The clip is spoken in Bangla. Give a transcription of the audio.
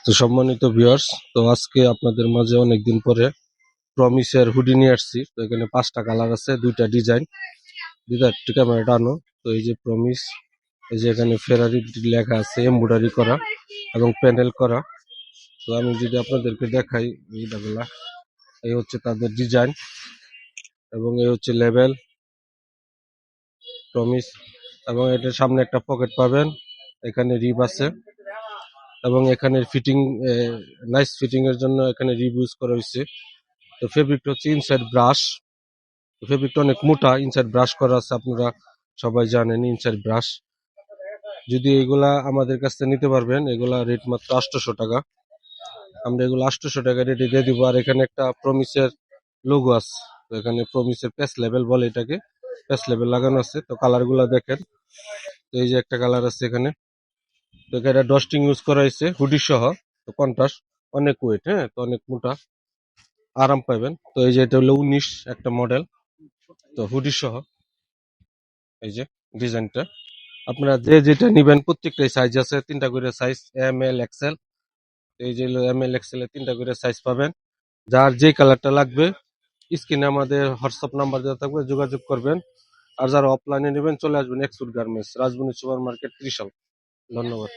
তো সম্মানিত ভিউয়ার্স, তো আজকে আপনাদের মাঝে অনেকদিন পরে প্রমিসের হুডি নিয়ে আসছি। তো এখানে 5টা কালার আছে, 2টা ডিজাইন। দিদা একটু ক্যামেরাটা আনো। তো এই যে প্রমিস, এই যে এখানে ফেরারি লেখা আছে, এমব্রয়ডারি করা এবং প্যানেল করা। তো আমি যদি আপনাদেরকে দেখাই এইগুলা, এই হচ্ছে তাদের ডিজাইন এবং এই হচ্ছে লেভেল প্রমিস। এবং এটার সামনে একটা পকেট পাবেন, এখানে রিব আছে এবং এখানে ফিটিং, নাইস ফিটিং এর জন্য এখানে রিব ইউজ করা হয়েছে। তো ফেব্রিকটা হচ্ছে ইনসাইড ব্রাশ। ফেব্রিকটা অনেক মোটা, ইনসাইড ব্রাশ করা আছে, আপনারা সবাই জানেন ইনসাইড ব্রাশ। যদি এগুলা আমাদের কাছ থেকে নিতে পারবেন, এগুলা রেট মাত্র 800 টাকা। আমরা এগুলো 800 টাকা রেটে দিয়ে দিব। আর এখানে একটা প্রমিসের লোগো আছে, তো এখানে প্রমিসের প্যাচ লেভেল বলে এটাকে, প্যাচ লেভেল লাগানো আছে। তো কালার গুলা দেখেন, তো এই যে একটা কালার আছে এখানে। তো এখানে ডস্টিং ইউজ করা হয়েছে হুডি সহ। তো কন্ট্রাস্ট, অনেক ওয়েট, হ্যাঁ, তো অনেক মোটা, আরাম পাবেন। তো এই যে এটা হলো 19 একটা মডেল, তো হুডি সহ। এই যে ডিজাইনটা, আপনারা যে যেটা নিবেন প্রত্যেকটাই সাইজ আছে, 3টা করে সাইজ, এম এল এক্সেল। এই যে এম এল এক্সেল এর 3টা করে সাইজ পাবেন। যার যে কালারটা লাগবে স্ক্রিনে আমাদের হোয়াটসঅ্যাপ নাম্বার দেওয়া থাকবে, যোগাযোগ করবেন। আর যারা অফলাইনে নেবেন চলে আসবেন এক্সুড গার্মেন্টস, রাজবনী সুপার মার্কেট, ত্রিশাল। ধন্যবাদ।